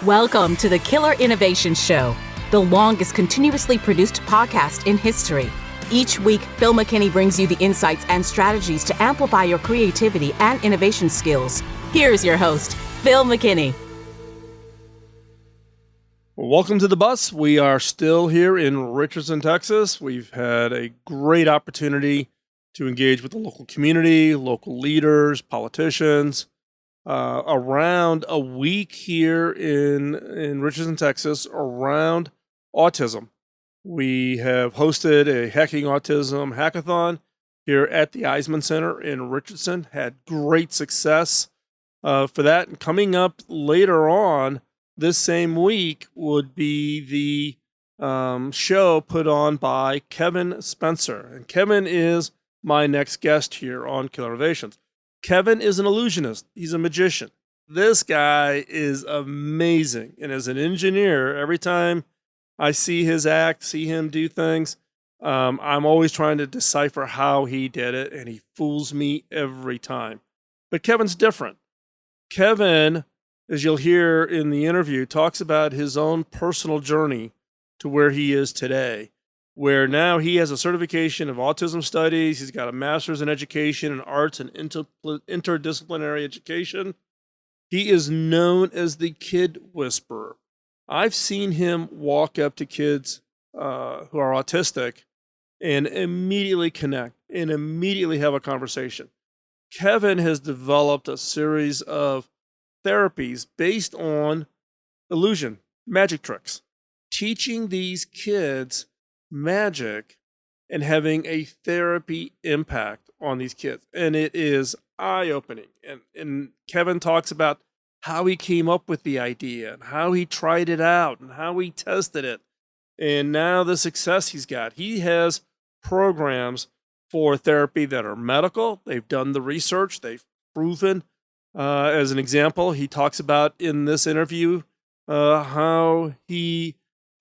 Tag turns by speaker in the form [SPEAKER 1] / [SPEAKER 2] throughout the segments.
[SPEAKER 1] Welcome to the Killer Innovation Show, the longest continuously produced podcast in history. Each week, Phil McKinney brings you the insights and strategies to amplify your creativity and innovation skills. Here's your host, Phil McKinney.
[SPEAKER 2] Welcome to the bus. We are still here in Richardson, Texas. We've had a great opportunity to engage with the local community, local leaders, politicians. Around a week here in Richardson, Texas, around autism. We have hosted a Hacking Autism Hackathon here at the Eisman Center in Richardson. Had great success for that. And coming up later on this same week would be the show put on by Kevin Spencer. And Kevin is my next guest here on Killer Innovations. Kevin is an illusionist. He's a magician. This guy is amazing. And as an engineer, every time I see his act, see him do things, I'm always trying to decipher how he did it, and he fools me every time. But Kevin's different. Kevin, as you'll hear in the interview, talks about his own personal journey to where he is today, where now he has a certification of autism studies. He's got a master's in education and arts and interdisciplinary education. He is known as the Kid Whisperer. I've seen him walk up to kids who are autistic and immediately connect and immediately have a conversation. Kevin has developed a series of therapies based on illusion, magic tricks, teaching these kids magic and having a therapy impact on these kids. And it is eye-opening. And Kevin talks about how he came up with the idea and how he tried it out and how he tested it. And now the success he's got. He has programs for therapy that are medical. They've done the research. They've proven. As an example, he talks about in this interview how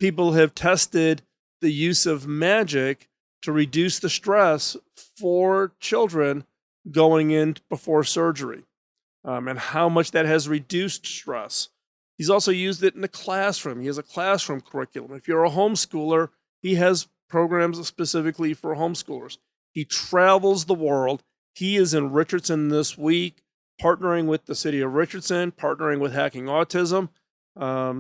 [SPEAKER 2] people have tested the use of magic to reduce the stress for children going in before surgery, and how much that has reduced stress. He's also used it in the classroom. He has a classroom curriculum. If you're a homeschooler, he has programs specifically for homeschoolers. He travels the world. He is in Richardson this week, partnering with the city of Richardson, partnering with Hacking Autism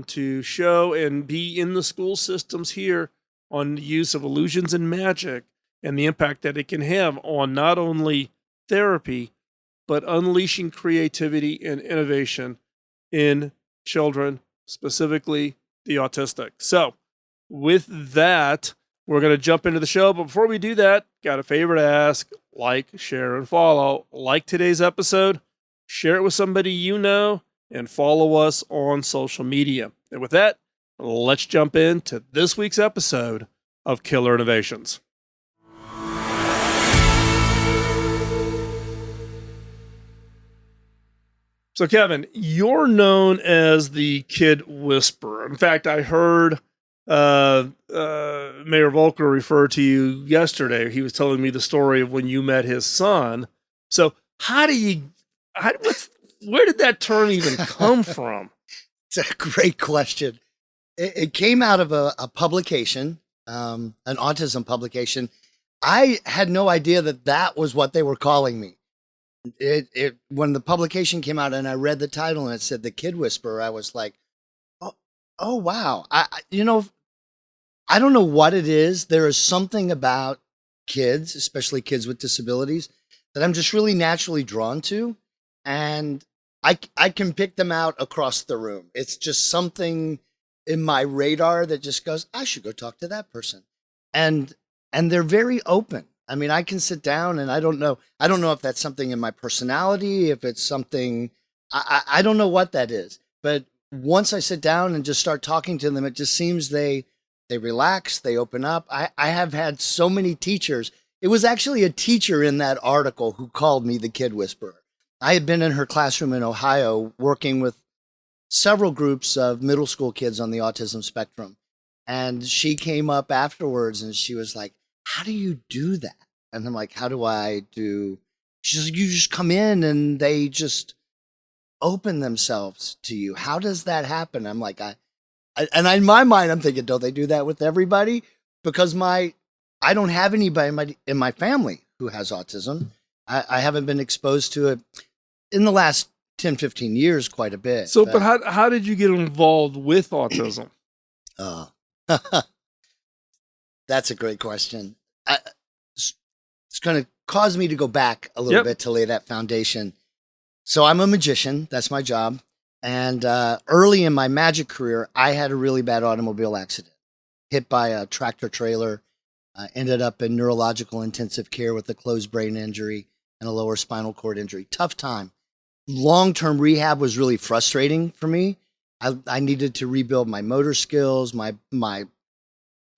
[SPEAKER 2] to show and be in the school systems here on the use of illusions and magic and the impact that it can have on not only therapy, but unleashing creativity and innovation in children, specifically the autistic. So with that, we're going to jump into the show. But before we do that, got a favor to ask: like, share, and follow. Like today's episode, share it with somebody you know, and follow us on social media. And with that, let's jump into this week's episode of Killer Innovations. So, Kevin, you're known as the Kid Whisperer. In fact, I heard Mayor Volker refer to you yesterday. He was telling me the story of when you met his son. So, where did that term even come from?
[SPEAKER 3] It's a great question. It came out of a publication, an autism publication. I had no idea that was what they were calling me. When the publication came out and I read the title and it said The Kid Whisperer, I was like, oh wow. I don't know what it is. There is something about kids, especially kids with disabilities, that I'm just really naturally drawn to. And I can pick them out across the room. It's just something in my radar that just goes, I should go talk to that person. And they're very open. I mean, I can sit down and I don't know if that's something in my personality, if it's something, I don't know what that is. But once I sit down and just start talking to them, it just seems they relax, they open up. I have had so many teachers. It was actually a teacher in that article who called me the Kid Whisperer. I had been in her classroom in Ohio working with several groups of middle school kids on the autism spectrum. And she came up afterwards and she was like, how do you do that? And I'm like, how do I do? She's like, you just come in and they just open themselves to you. How does that happen? I'm like, in my mind, I'm thinking, don't they do that with everybody? Because I don't have anybody in my family who has autism. I haven't been exposed to it in the last 10, 15 years quite a bit.
[SPEAKER 2] So, but how did you get involved with autism?
[SPEAKER 3] That's a great question. It's going to cause me to go back a little bit to lay that foundation. So I'm a magician. That's my job. And early in my magic career, I had a really bad automobile accident. Hit by a tractor trailer. Ended up in neurological intensive care with a closed brain injury and a lower spinal cord injury. Tough time. Long-term rehab was really frustrating for me. I needed to rebuild my motor skills, the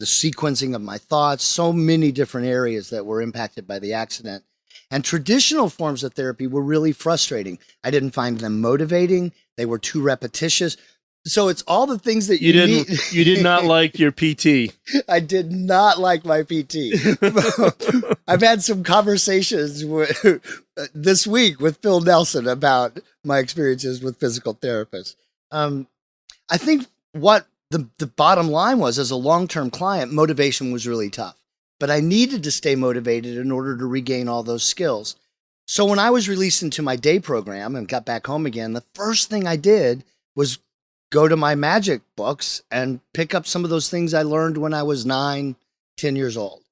[SPEAKER 3] sequencing of my thoughts, so many different areas that were impacted by the accident. And traditional forms of therapy were really frustrating. I didn't find them motivating. They were too repetitious. So it's all the things that you need.
[SPEAKER 2] You did not like your PT.
[SPEAKER 3] I did not like my PT. I've had some conversations this week with Phil Nelson about my experiences with physical therapists. I think what the bottom line was, as a long-term client, motivation was really tough. But I needed to stay motivated in order to regain all those skills. So when I was released into my day program and got back home again, the first thing I did was go to my magic books and pick up some of those things I learned when I was 9, 10 years old.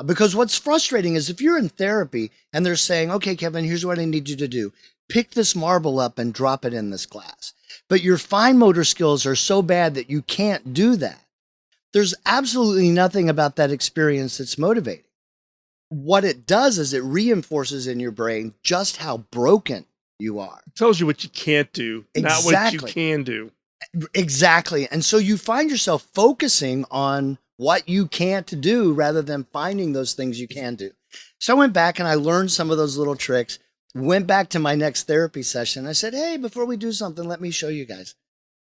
[SPEAKER 3] Because what's frustrating is if you're in therapy and they're saying, okay, Kevin, here's what I need you to do. Pick this marble up and drop it in this glass. But your fine motor skills are so bad that you can't do that. There's absolutely nothing about that experience that's motivating. What it does is it reinforces in your brain just how broken you are.
[SPEAKER 2] It tells you what you can't do, not what you can do.
[SPEAKER 3] Exactly. And so you find yourself focusing on what you can't do rather than finding those things you can do. So I went back and I learned some of those little tricks, went back to my next therapy session. I said, hey, before we do something, let me show you guys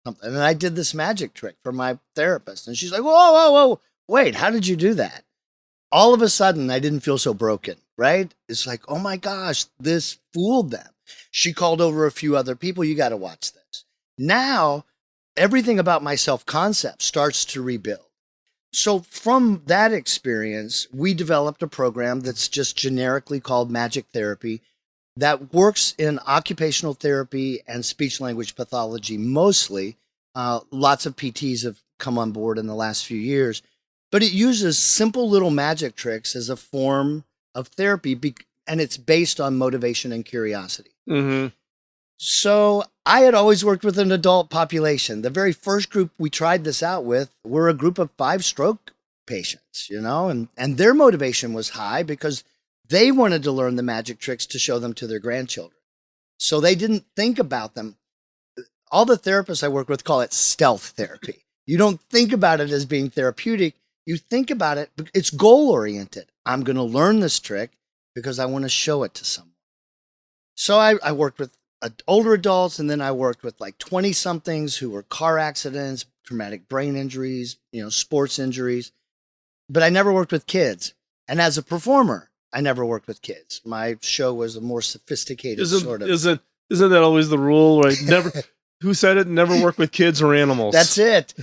[SPEAKER 3] something. And I did this magic trick for my therapist. And she's like, whoa, wait, how did you do that? All of a sudden, I didn't feel so broken, right? It's like, oh my gosh, this fooled them. She called over a few other people. You got to watch this. Now, everything about my self-concept starts to rebuild. So from that experience, we developed a program that's just generically called Magic Therapy that works in occupational therapy and speech-language pathology mostly. Lots of PTs have come on board in the last few years, but it uses simple little magic tricks as a form of therapy, and it's based on motivation and curiosity.
[SPEAKER 2] Mm-hmm.
[SPEAKER 3] So I had always worked with an adult population. The very first group we tried this out with were a group of 5 stroke patients, and their motivation was high because they wanted to learn the magic tricks to show them to their grandchildren. So they didn't think about them. All the therapists I work with call it stealth therapy. You don't think about it as being therapeutic. You think about it, it's goal-oriented. I'm going to learn this trick because I want to show it to someone. So I worked with older adults, and then I worked with like 20-somethings who were car accidents, traumatic brain injuries, sports injuries. But I never worked with kids. And as a performer, I never worked with kids. My show was a more sophisticated sort of.
[SPEAKER 2] Isn't that always the rule, right? Never. Who said it? Never work with kids or animals.
[SPEAKER 3] That's it.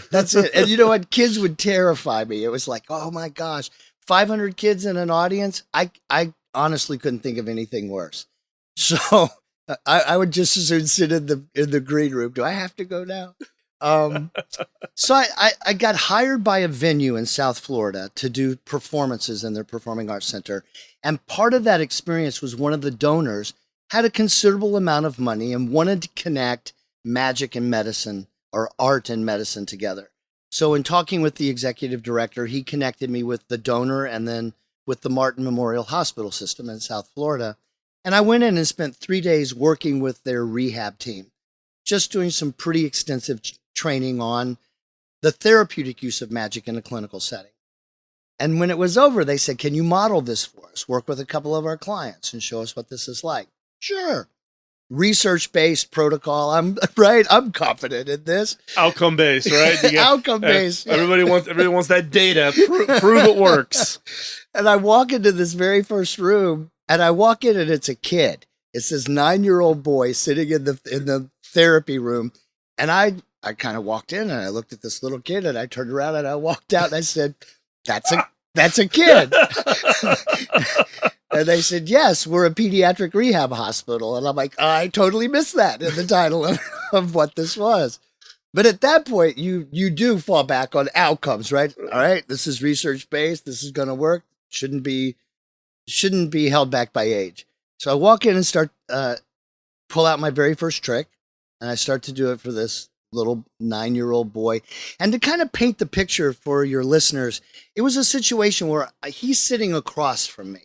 [SPEAKER 3] And you know what? Kids would terrify me. It was like, oh my gosh, 500 kids in an audience. I honestly couldn't think of anything worse. So I would just as soon sit in the green room. Do I have to go now? So I got hired by a venue in South Florida to do performances in their performing arts center. And part of that experience was one of the donors had a considerable amount of money and wanted to connect magic and medicine, or art and medicine, together. So in talking with the executive director, he connected me with the donor and then with the Martin Memorial Hospital System in South Florida. And I went in and spent 3 days working with their rehab team, just doing some pretty extensive training on the therapeutic use of magic in a clinical setting. And when it was over, they said, can you model this for us? Work with a couple of our clients and show us what this is like. Sure. Research-based protocol. I'm confident in this.
[SPEAKER 2] Outcome-based, right?
[SPEAKER 3] Outcome-based.
[SPEAKER 2] Everybody wants that data. Prove it works.
[SPEAKER 3] And I walk into this very first room, and I walk in, and it's a kid. It's this 9-year-old boy sitting in the therapy room. And I kind of walked in and I looked at this little kid and I turned around and I walked out and I said, that's a kid. And they said, yes, we're a pediatric rehab hospital. And I'm like, I totally missed that in the title of what this was. But at that point, you do fall back on outcomes, right? All right, this is research based. This is going to work. Shouldn't be held back by age. So I walk in and start pull out my very first trick, and I start to do it for this little 9-year-old boy. And to kind of paint the picture for your listeners, it was a situation where he's sitting across from me,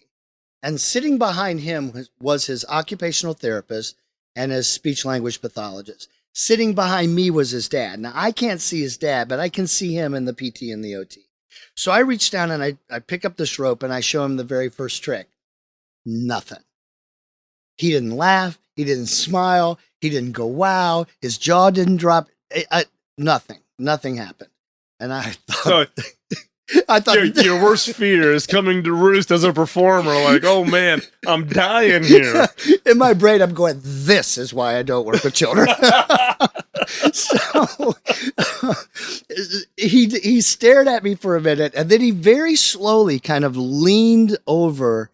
[SPEAKER 3] and sitting behind him was his occupational therapist and his speech language pathologist. Sitting behind me was his dad. Now, I can't see his dad, but I can see him in the PT and the OT. So I reach down and I pick up this rope and I show him the very first trick. Nothing. He didn't laugh. He didn't smile. He didn't go, wow. His jaw didn't drop. Nothing. Nothing happened. And I thought...
[SPEAKER 2] So, your worst fear is coming to roost as a performer. Like, oh man, I'm dying here.
[SPEAKER 3] In my brain, I'm going, this is why I don't work with children. So he stared at me for a minute, and then he very slowly kind of leaned over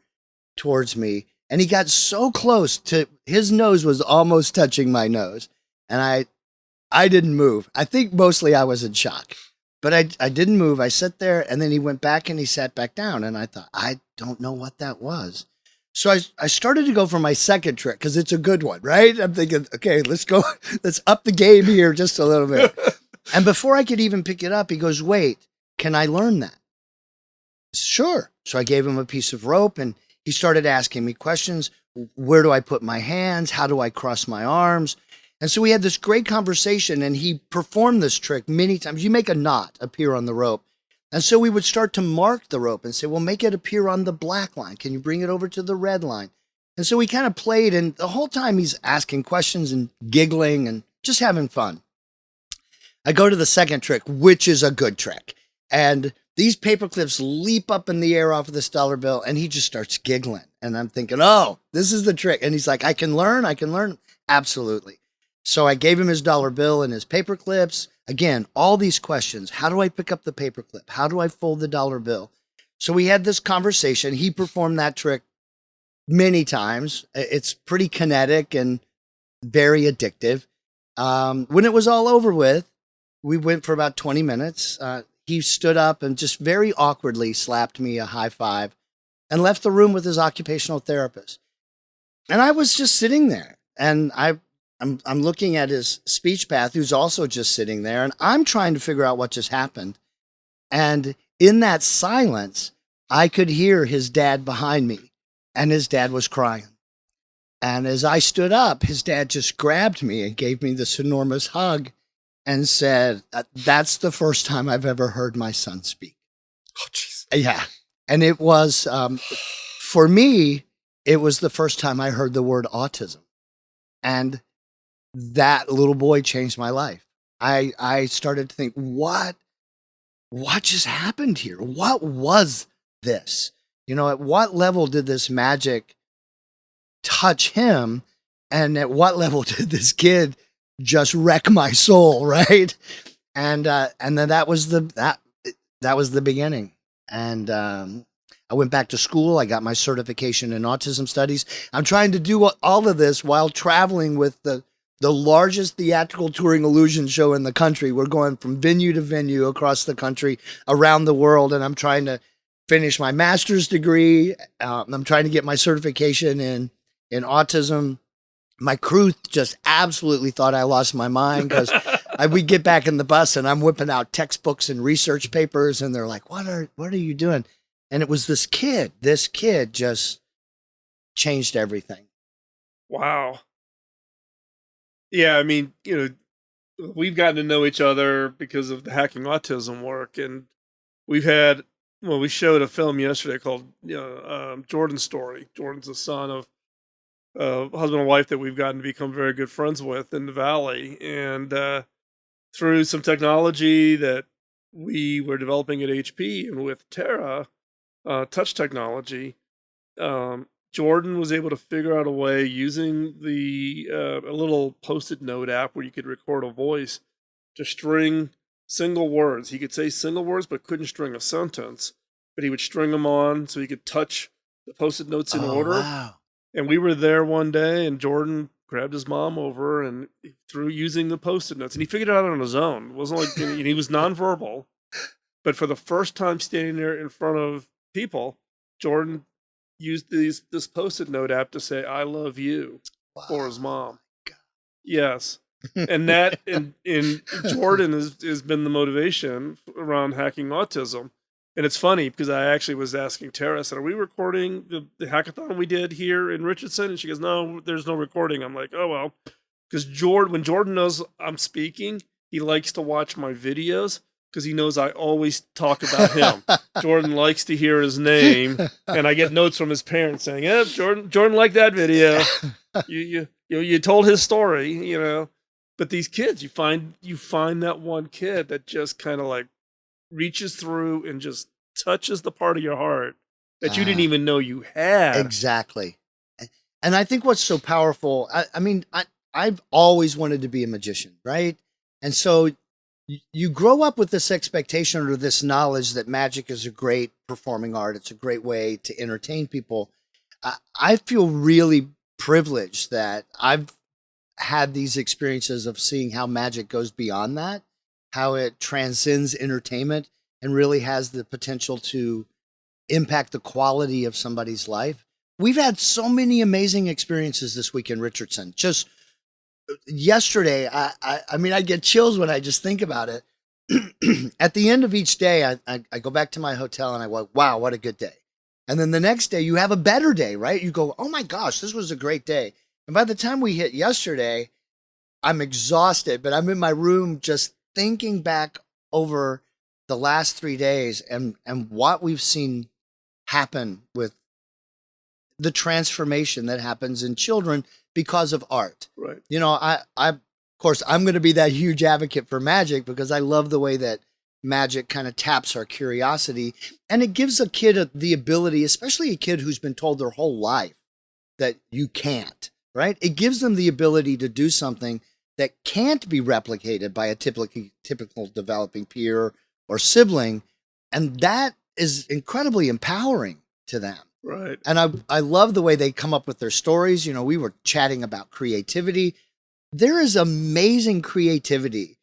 [SPEAKER 3] towards me, and he got so close to his nose was almost touching my nose. And I didn't move. I think mostly I was in shock. But I didn't move. I sat there, and then he went back and he sat back down. And I thought, I don't know what that was. So I started to go for my second trick because it's a good one, right? I'm thinking, okay, let's go. Let's up the game here just a little bit. And before I could even pick it up, he goes, wait, can I learn that? Sure. So I gave him a piece of rope, and he started asking me questions. Where do I put my hands? How do I cross my arms? And so we had this great conversation, and he performed this trick many times. You make a knot appear on the rope. And so we would start to mark the rope and say, well, make it appear on the black line. Can you bring it over to the red line? And so we kind of played, and the whole time he's asking questions and giggling and just having fun. I go to the second trick, which is a good trick. And these paper clips leap up in the air off of this dollar bill, and he just starts giggling. And I'm thinking, oh, this is the trick. And he's like, I can learn. Absolutely. So I gave him his dollar bill and his paper clips. Again, all these questions. How do I pick up the paper clip? How do I fold the dollar bill? So we had this conversation. He performed that trick many times. It's pretty kinetic and very addictive. When it was all over with, we went for about 20 minutes. He stood up and just very awkwardly slapped me a high five and left the room with his occupational therapist. And I was just sitting there, and I'm looking at his speech path, who's also just sitting there, and I'm trying to figure out what just happened. And in that silence, I could hear his dad behind me, and his dad was crying. And as I stood up, his dad just grabbed me and gave me this enormous hug and said, that's the first time I've ever heard my son speak.
[SPEAKER 2] Oh, jeez.
[SPEAKER 3] Yeah. And it was, for me, it was the first time I heard the word autism. And that little boy changed my life. I started to think, what just happened here? What was this? You know, at what level did this magic touch him? And at what level did this kid just wreck my soul, right? And then that was the beginning. And I went back to school. I got my certification in autism studies. I'm trying to do all of this while traveling with the largest theatrical touring illusion show in the country. We're going from venue to venue across the country, around the world, and I'm trying to finish my master's degree. I'm trying to get my certification in autism. My crew just absolutely thought I lost my mind because we get back in the bus and I'm whipping out textbooks and research papers, and they're like, what are you doing? And it was this kid just changed everything.
[SPEAKER 2] Wow. Yeah, I mean, we've gotten to know each other because of the Hacking Autism work, and we showed a film yesterday called Jordan's Story. Jordan's the son of a husband and wife that we've gotten to become very good friends with in the Valley, and through some technology that we were developing at HP and with Terra, touch technology, Jordan was able to figure out a way using the a little post-it note app where you could record a voice to string single words. He could say single words, but couldn't string a sentence. But he would string them on so he could touch the post-it notes in
[SPEAKER 3] Oh,
[SPEAKER 2] order.
[SPEAKER 3] wow.
[SPEAKER 2] And we were there one day, and Jordan grabbed his mom over and through using the post-it notes, and he figured it out on his own. It wasn't like he was nonverbal, but for the first time standing there in front of people, Jordan used this post-it note app to say "I love you" for his mom. Yes. And that in Jordan has been the motivation around hacking autism. And it's funny because I actually was asking Tara, I said, are we recording the hackathon we did here in Richardson? And she goes, no, there's no recording. I'm like, oh, well, because when Jordan knows I'm speaking, he likes to watch my videos because he knows I always talk about him. Jordan likes to hear his name, and I get notes from his parents saying, "Yeah, Jordan liked that video. You told his story, you know." But these kids, you find that one kid that just kind of like reaches through and just touches the part of your heart that you didn't even know you had.
[SPEAKER 3] Exactly. And I think what's so powerful, I mean, I've always wanted to be a magician, right? And so you grow up with this expectation or this knowledge that magic is a great performing art. It's a great way to entertain people. I feel really privileged that I've had these experiences of seeing how magic goes beyond that, how it transcends entertainment and really has the potential to impact the quality of somebody's life. We've had so many amazing experiences this week in Richardson. Just yesterday, I mean, I get chills when I just think about it. At the end of each day, I go back to my hotel and I go, wow, what a good day. And then the next day you have a better day, right? You go, oh my gosh, this was a great day. And by the time we hit yesterday, I'm exhausted, but I'm in my room just thinking back over the last 3 days and what we've seen happen with the transformation that happens in children because of art.
[SPEAKER 2] Right.
[SPEAKER 3] You know, I of course, I'm going to be that huge advocate for magic because I love the way that magic kind of taps our curiosity, and it gives a kid the ability, especially a kid who's been told their whole life that you can't, right? It gives them the ability to do something that can't be replicated by a typical developing peer or sibling, and that is incredibly empowering to them.
[SPEAKER 2] Right.
[SPEAKER 3] And I love the way they come up with their stories. You know, we were chatting about creativity. There is amazing creativity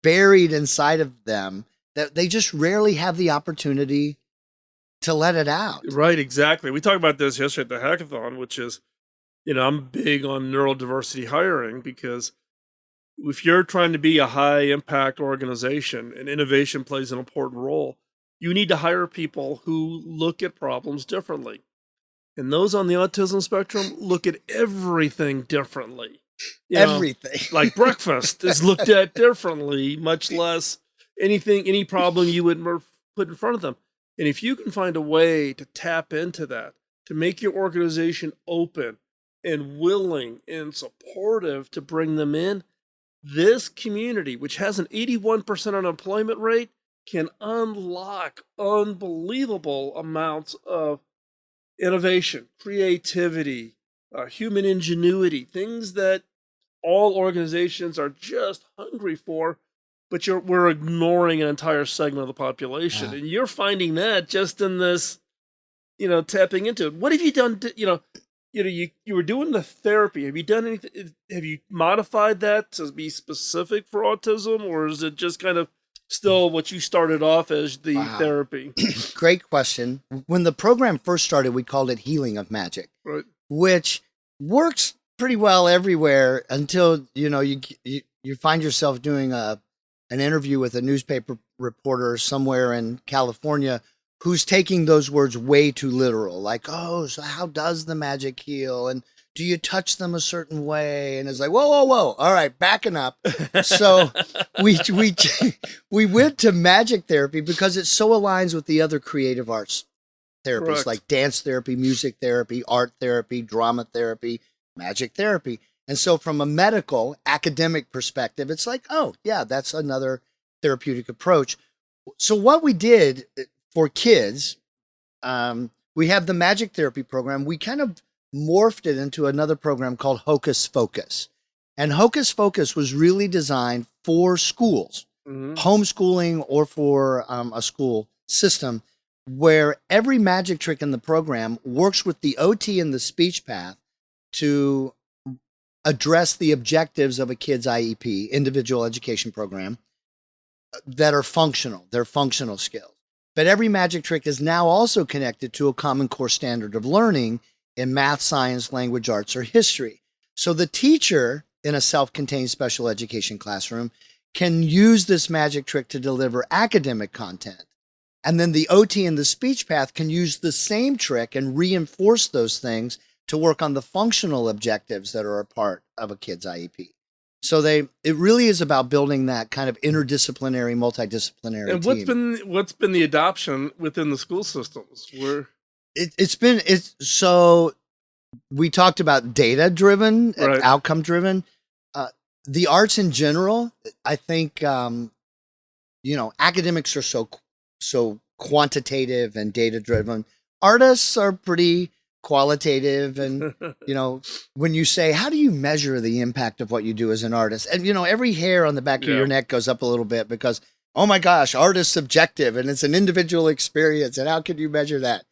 [SPEAKER 3] buried inside of them that they just rarely have the opportunity to let it out.
[SPEAKER 2] Right, exactly. We talked about this yesterday at the hackathon, which is, you know, I'm big on neurodiversity hiring because if you're trying to be a high impact organization and innovation plays an important role, you need to hire people who look at problems differently. And those on the autism spectrum look at everything differently. You know,
[SPEAKER 3] Everything.
[SPEAKER 2] like breakfast is looked at differently, much less any problem you would put in front of them. And if you can find a way to tap into that, to make your organization open and willing and supportive to bring them in, this community, which has an 81% unemployment rate, can unlock unbelievable amounts of innovation, creativity, human ingenuity, things that all organizations are just hungry for, but we're ignoring an entire segment of the population.
[SPEAKER 3] Yeah.
[SPEAKER 2] And you're finding that just in this, you know, tapping into it. What have you done? You were doing the therapy. Have you done anything? Have you modified that to be specific for autism, or is it just kind of still what you started off as the therapy?
[SPEAKER 3] Great question. When the program first started, we called it Healing of Magic,
[SPEAKER 2] Right.
[SPEAKER 3] which works pretty well everywhere until, you know, you find yourself doing an interview with a newspaper reporter somewhere in California who's taking those words way too literal. Like, oh, so how does the magic heal? And do you touch them a certain way? And it's like, whoa, whoa, whoa. All right, backing up. So we went to magic therapy because it so aligns with the other creative arts therapies.
[SPEAKER 2] Correct.
[SPEAKER 3] Like dance therapy, music therapy, art therapy, drama therapy, magic therapy. And so from a medical academic perspective, it's like, oh yeah, that's another therapeutic approach. So what we did for kids, we have the magic therapy program. We kind of morphed it into another program called Hocus Focus. And Hocus Focus was really designed for schools, homeschooling or for a school system, where every magic trick in the program works with the OT and the speech path to address the objectives of a kid's IEP, individual education program, that are functional. They're functional skills. But every magic trick is now also connected to a common core standard of learning in math, science, language arts, or history. So the teacher in a self-contained special education classroom can use this magic trick to deliver academic content. And then the OT and the speech path can use the same trick and reinforce those things to work on the functional objectives that are a part of a kid's IEP. So it really is about building that kind of interdisciplinary, multidisciplinary
[SPEAKER 2] and
[SPEAKER 3] team.
[SPEAKER 2] What's been the adoption within the school systems?
[SPEAKER 3] So we talked about data driven,
[SPEAKER 2] Right.
[SPEAKER 3] outcome driven. The arts in general, I think, academics are so quantitative and data driven. Artists are pretty qualitative, and when you say, how do you measure the impact of what you do as an artist, and every hair on the back of your neck goes up a little bit, because oh my gosh, art is subjective and it's an individual experience, and how can you measure that?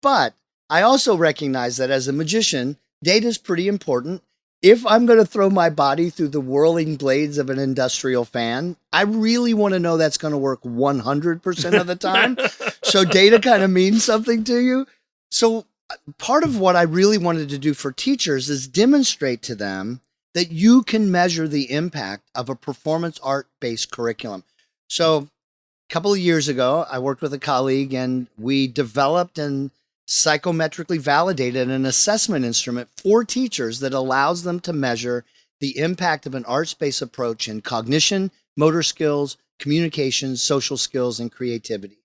[SPEAKER 3] But I also recognize that as a magician, data is pretty important. If I'm going to throw my body through the whirling blades of an industrial fan, I really want to know that's going to work 100% of the time. So data kind of means something to you. So part of what I really wanted to do for teachers is demonstrate to them that you can measure the impact of a performance art-based curriculum. So a couple of years ago, I worked with a colleague and we developed and psychometrically validated an assessment instrument for teachers that allows them to measure the impact of an arts-based approach in cognition, motor skills, communication, social skills, and creativity.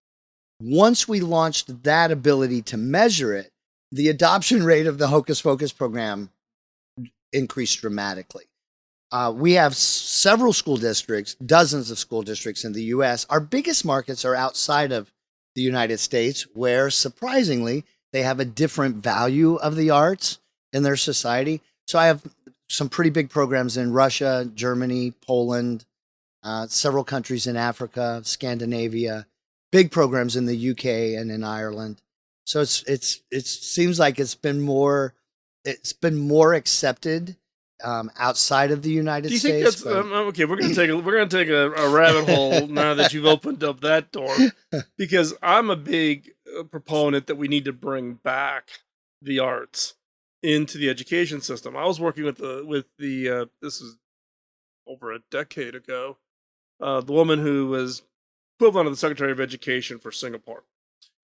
[SPEAKER 3] Once we launched that ability to measure it, the adoption rate of the Hocus Focus program increased dramatically. We have several school districts, dozens of school districts in the U.S. Our biggest markets are outside of the United States, where surprisingly, they have a different value of the arts in their society. So I have some pretty big programs in Russia, Germany, Poland, several countries in Africa, Scandinavia, big programs in the UK and in Ireland. So it seems like it's been more accepted outside of the United
[SPEAKER 2] Do you
[SPEAKER 3] States.
[SPEAKER 2] think that's okay? We're gonna take a rabbit hole now that you've opened up that door, because I'm a big proponent that we need to bring back the arts into the education system. I was working with the this is over a decade ago, the woman who was equivalent of the Secretary of Education for Singapore.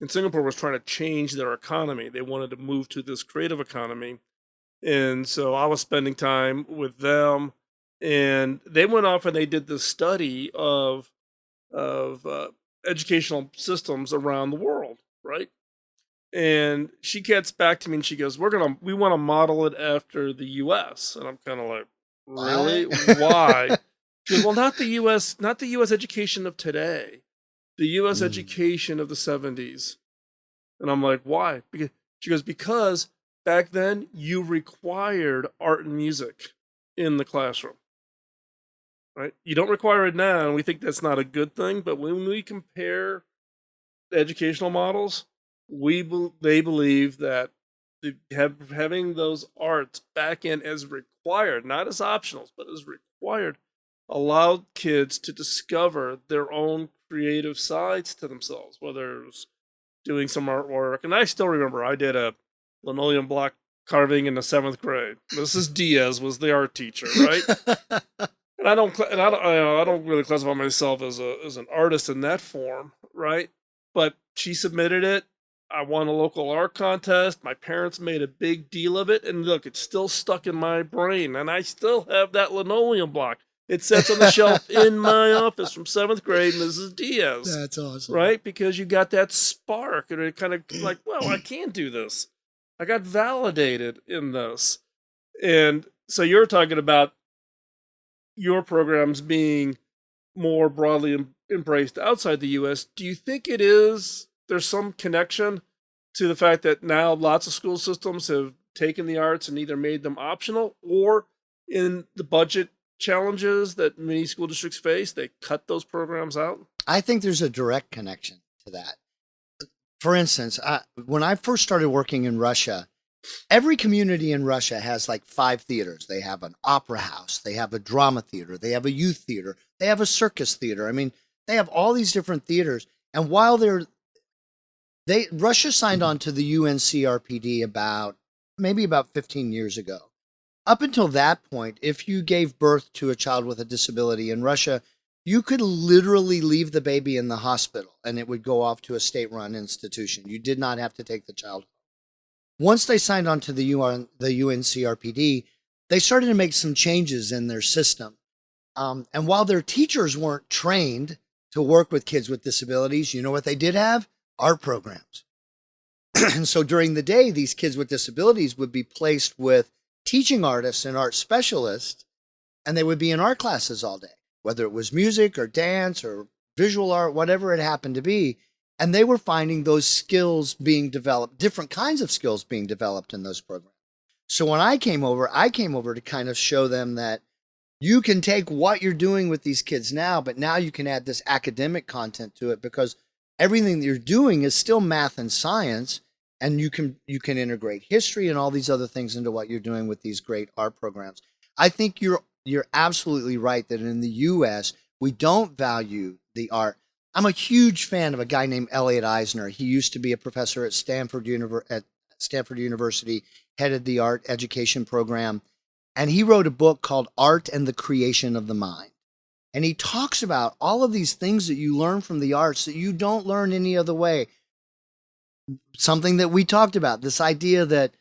[SPEAKER 2] And Singapore was trying to change their economy. They wanted to move to this creative economy. And so I was spending time with them, and they went off and they did this study of educational systems around the world, right? And she gets back to me and she goes, we want to model it after the US. And I'm kind of like, really? Why? She goes, well, not the US education of today, the US education of the 70s. And I'm like, why? She goes, because back then you required art and music in the classroom. Right? You don't require it now, and we think that's not a good thing, but when we compare the educational models, they believe that having those arts back in as required, not as optionals, but as required, allowed kids to discover their own creative sides to themselves, whether it was doing some artwork. And I still remember I did a linoleum block carving in the 7th grade. Mrs. Diaz was the art teacher, right? And I don't really classify myself as an artist in that form, right? But she submitted it. I won a local art contest. My parents made a big deal of it, and look, it's still stuck in my brain, and I still have that linoleum block. It sits on the shelf in my office from 7th grade, Mrs. Diaz.
[SPEAKER 3] That's awesome,
[SPEAKER 2] right? Because you got that spark, and it kind of like, well, I can do this. I got validated in this, and so you're talking about your programs being more broadly embraced outside the U.S. Do you think there's some connection to the fact that now lots of school systems have taken the arts and either made them optional, or in the budget challenges that many school districts face, they cut those programs out?
[SPEAKER 3] I think there's a direct connection to that. For instance, when I first started working in Russia, every community in Russia has like 5 theaters. They have an opera house, they have a drama theater, they have a youth theater, they have a circus theater. I mean, they have all these different theaters. And while Russia signed on to the UNCRPD about 15 years ago. Up until that point, if you gave birth to a child with a disability in Russia, you could literally leave the baby in the hospital and it would go off to a state-run institution. You did not have to take the child. Once they signed on to the UNCRPD, they started to make some changes in their system. And while their teachers weren't trained to work with kids with disabilities, you know what they did have? Art programs. And so during the day, these kids with disabilities would be placed with teaching artists and art specialists, and they would be in art classes all day, whether it was music or dance or visual art, whatever it happened to be. And they were finding those skills being developed, different kinds of skills being developed in those programs. So when I came over to kind of show them that you can take what you're doing with these kids now, but now you can add this academic content to it, because everything that you're doing is still math and science, and you can integrate history and all these other things into what you're doing with these great art programs. I think you're absolutely right that in the U.S. we don't value the art. I'm a huge fan of a guy named Elliot Eisner. He used to be a professor at Stanford University, headed the art education program, and he wrote a book called Art and the Creation of the Mind. And he talks about all of these things that you learn from the arts that you don't learn any other way. Something that we talked about, this idea that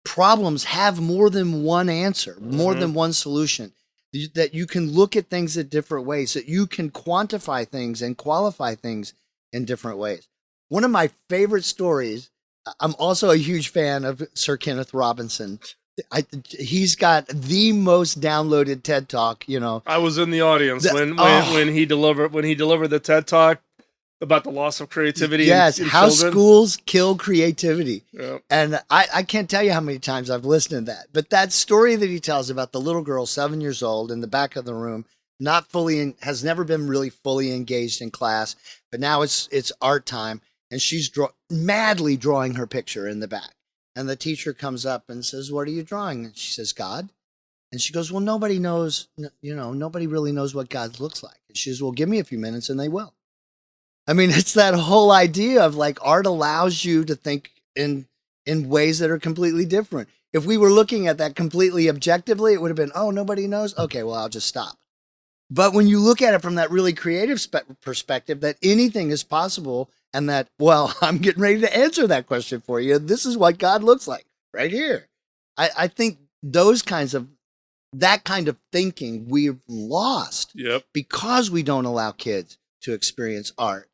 [SPEAKER 3] problems have more than one answer, more than one solution, that you can look at things in different ways, that you can quantify things and qualify things in different ways. One of my favorite stories, I'm also a huge fan of Sir Kenneth Robinson. He's got the most downloaded TED Talk, you know.
[SPEAKER 2] I was in the audience when he delivered the TED Talk about the loss of creativity.
[SPEAKER 3] Yes,
[SPEAKER 2] in
[SPEAKER 3] how
[SPEAKER 2] children.
[SPEAKER 3] Schools kill creativity.
[SPEAKER 2] Yep.
[SPEAKER 3] And I can't tell you how many times I've listened to that. But that story that he tells about the little girl, 7 years old, in the back of the room, has never been really fully engaged in class, but now it's art time, and she's madly drawing her picture in the back. And the teacher comes up and says, "What are you drawing?" And she says, "God." And she goes, "Well, nobody knows, nobody really knows what God looks like." And she says, "Well, give me a few minutes and they will." I mean, it's that whole idea of like art allows you to think in ways that are completely different. If we were looking at that completely objectively, it would have been, oh, nobody knows. Okay, well, I'll just stop. But when you look at it from that really creative perspective, that anything is possible, and that, well, I'm getting ready to answer that question for you. This is what God looks like right here. I think that kind of thinking we've lost because we don't allow kids to experience art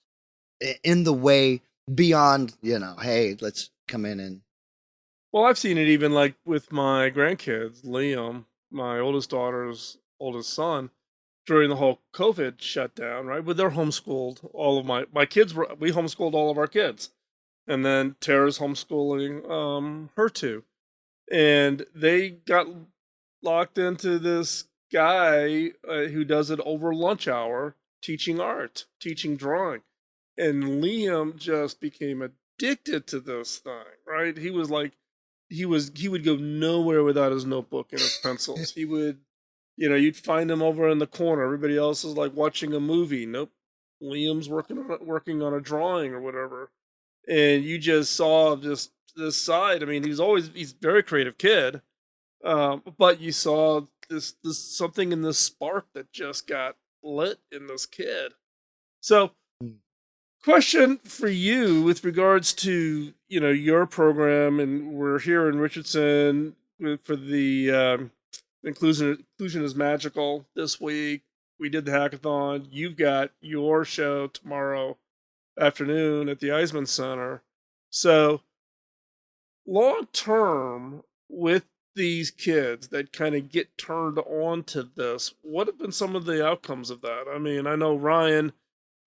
[SPEAKER 3] in the way beyond, hey, let's come in and.
[SPEAKER 2] Well, I've seen it even like with my grandkids, Liam, my oldest daughter's oldest son, during the whole COVID shutdown, right? But they're homeschooled. All of my kids we homeschooled all of our kids. And then Tara's homeschooling her two. And they got locked into this guy who does it over lunch hour, teaching art, teaching drawing. And Liam just became addicted to this thing, right? He was like, he would go nowhere without his notebook and his pencils. He would, you'd find him over in the corner. Everybody else is like watching a movie. Nope. Liam's working on a drawing or whatever. And you just saw just this side. I mean, he's a very creative kid. But you saw this something in this spark that just got lit in this kid. So, question for you with regards to your program, and we're here in Richardson for the Inclusion is Magical this week. We did the hackathon. You've got your show tomorrow afternoon at the Eisman Center. So, long term, with these kids that kind of get turned on to this, what have been some of the outcomes of that? I mean, I know Ryan,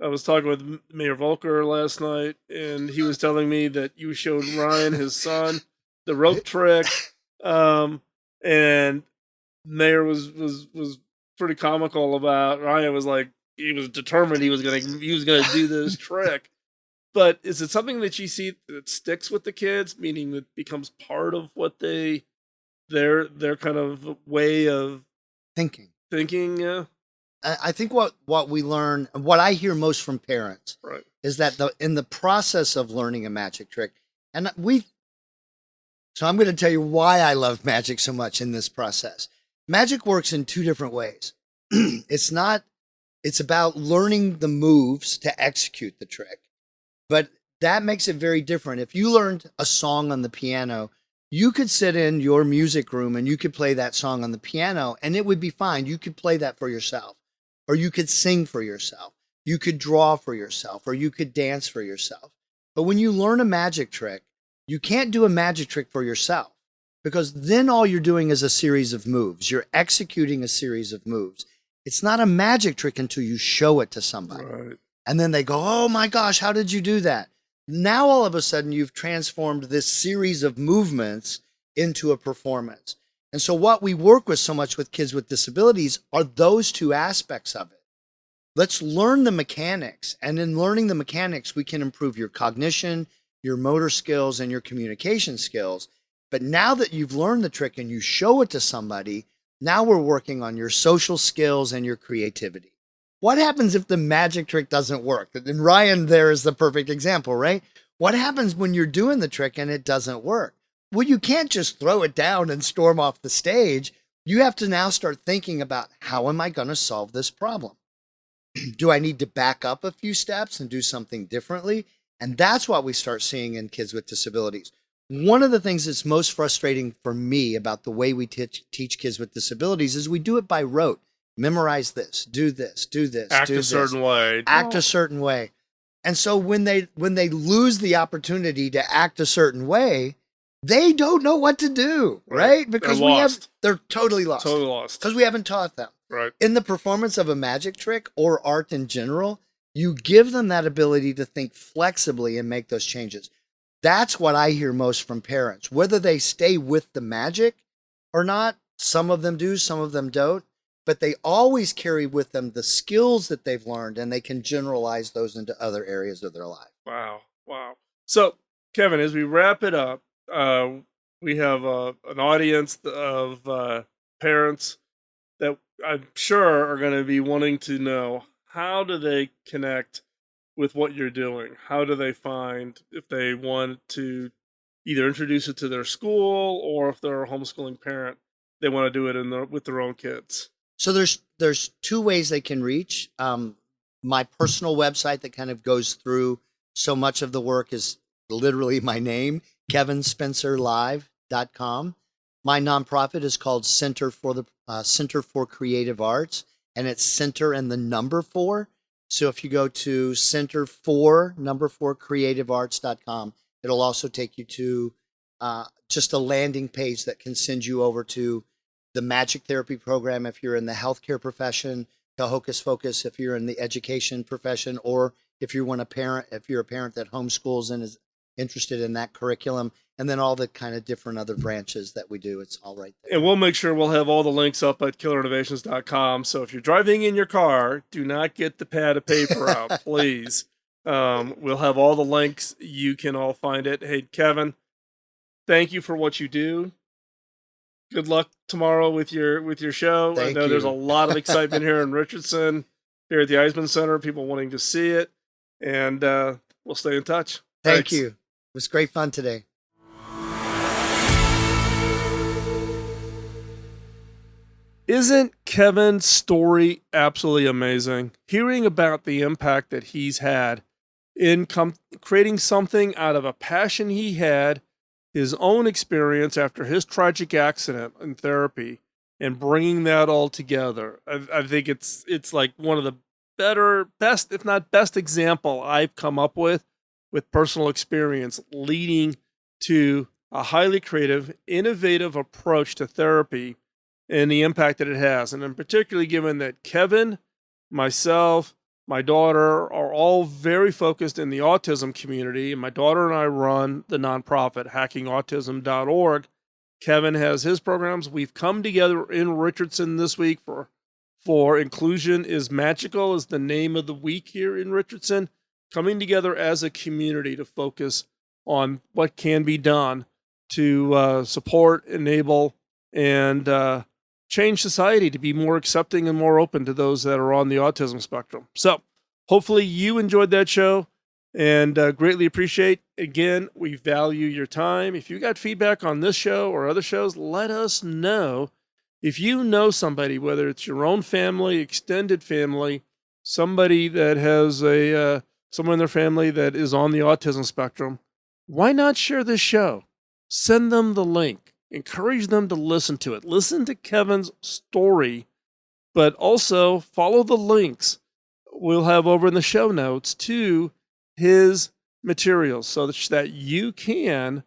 [SPEAKER 2] I was talking with Mayor Volker last night, and he was telling me that you showed Ryan, his son, the rope trick, and Mayor was pretty comical about. Ryan was like, he was determined he was gonna do this trick. But is it something that you see that sticks with the kids, meaning that becomes part of what their kind of way of
[SPEAKER 3] Thinking.
[SPEAKER 2] thinking?
[SPEAKER 3] I think what we learn, what I hear most from parents,
[SPEAKER 2] Right.
[SPEAKER 3] is that in the process of learning a magic trick, and so I'm going to tell you why I love magic so much in this process. Magic works in two different ways. It's about learning the moves to execute the trick, but that makes it very different. If you learned a song on the piano, you could sit in your music room and you could play that song on the piano and it would be fine. You could play that for yourself, or you could sing for yourself. You could draw for yourself, or you could dance for yourself. But when you learn a magic trick, you can't do a magic trick for yourself, because then all you're doing is a series of moves. You're executing a series of moves. It's not a magic trick until you show it to somebody.
[SPEAKER 2] Right.
[SPEAKER 3] And then they go, oh my gosh, how did you do that? Now all of a sudden you've transformed this series of movements into a performance. And so what we work with so much with kids with disabilities are those two aspects of it. Let's learn the mechanics. And in learning the mechanics, we can improve your cognition, your motor skills, and your communication skills. But now that you've learned the trick and you show it to somebody, now we're working on your social skills and your creativity. What happens if the magic trick doesn't work? And Ryan there is the perfect example, right? What happens when you're doing the trick and it doesn't work? Well, you can't just throw it down and storm off the stage. You have to now start thinking about, how am I going to solve this problem? Do I need to back up a few steps and do something differently? And that's what we start seeing in kids with disabilities. One of the things that's most frustrating for me about the way we teach kids with disabilities is we do it by rote. Memorize this, do this, do this,
[SPEAKER 2] Act
[SPEAKER 3] do
[SPEAKER 2] a
[SPEAKER 3] this.
[SPEAKER 2] certain way.
[SPEAKER 3] Act a certain way. And so when they lose the opportunity to act a certain way, they don't know what to do, right? Because they're totally lost.
[SPEAKER 2] Totally lost.
[SPEAKER 3] Because we haven't taught them.
[SPEAKER 2] Right.
[SPEAKER 3] In the performance of a magic trick or art in general, you give them that ability to think flexibly and make those changes. That's what I hear most from parents. Whether they stay with the magic or not, some of them do, some of them don't, but they always carry with them the skills that they've learned, and they can generalize those into other areas of their life.
[SPEAKER 2] Wow. So, Kevin, as we wrap it up, we have an audience of parents that I'm sure are going to be wanting to know, how do they connect with what you're doing? How do they find, if they want to either introduce it to their school, or if they're a homeschooling parent, they want to do it with their own kids?
[SPEAKER 3] So there's two ways they can reach. My personal website that kind of goes through so much of the work is literally my name, kevinspencerlive.com. My nonprofit is called Center for Creative Arts, and it's center and the number 4. So if you go to center4creativearts.com, it'll also take you to just a landing page that can send you over to the magic therapy program if you're in the healthcare profession, to Hocus Focus if you're in the education profession, or if you're a parent that homeschools and is interested in that curriculum, and then all the kind of different other branches that we do. It's all right there.
[SPEAKER 2] And we'll make sure we'll have all the links up at killerinnovations.com. So if you're driving in your car, do not get the pad of paper out, please. We'll have all the links. You can all find it. Hey, Kevin, thank you for what you do. Good luck tomorrow with your show.
[SPEAKER 3] Thank
[SPEAKER 2] I know
[SPEAKER 3] you.
[SPEAKER 2] There's a lot of excitement here in Richardson, here at the Eisman Center, people wanting to see it, and we'll stay in touch.
[SPEAKER 3] Thank you. It was great fun today.
[SPEAKER 2] Isn't Kevin's story absolutely amazing? Hearing about the impact that he's had in creating something out of a passion he had, his own experience after his tragic accident in therapy, and bringing that all together. I think it's like one of the best, if not best example I've come up with personal experience leading to a highly creative, innovative approach to therapy and the impact that it has. And I'm particularly given that Kevin, myself, my daughter are all very focused in the autism community. And my daughter and I run the nonprofit hackingautism.org. Kevin has his programs. We've come together in Richardson this week for Inclusion is Magical is the name of the week here in Richardson, coming together as a community to focus on what can be done to support, enable, and change society to be more accepting and more open to those that are on the autism spectrum. So hopefully you enjoyed that show and greatly appreciate. Again, we value your time. If you got feedback on this show or other shows, let us know. If you know somebody, whether it's your own family, extended family, somebody that has someone in their family that is on the autism spectrum, why not share this show? Send them the link. Encourage them to listen to it. Listen to Kevin's story, but also follow the links we'll have over in the show notes to his materials so that you can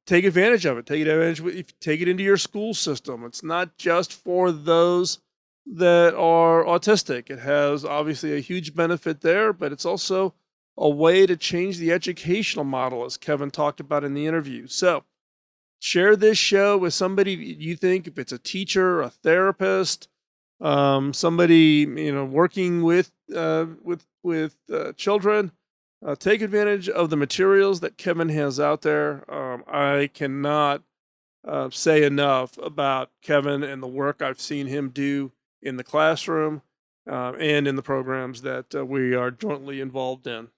[SPEAKER 2] take advantage of it. Take it into your school system. It's not just for those that are autistic. It has obviously a huge benefit there, but it's also a way to change the educational model, as Kevin talked about in the interview. So share this show with somebody you think, if it's a teacher, a therapist, somebody working with children. Take advantage of the materials that Kevin has out there. I cannot say enough about Kevin and the work I've seen him do in the classroom and in the programs that we are jointly involved in.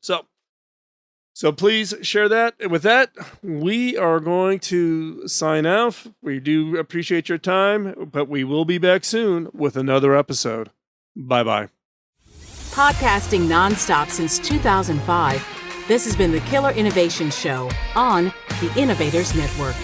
[SPEAKER 2] So please share that. And with that, we are going to sign off. We do appreciate your time, but we will be back soon with another episode. Bye-bye.
[SPEAKER 1] Podcasting nonstop since 2005, this has been the Killer Innovation Show on the Innovators Network.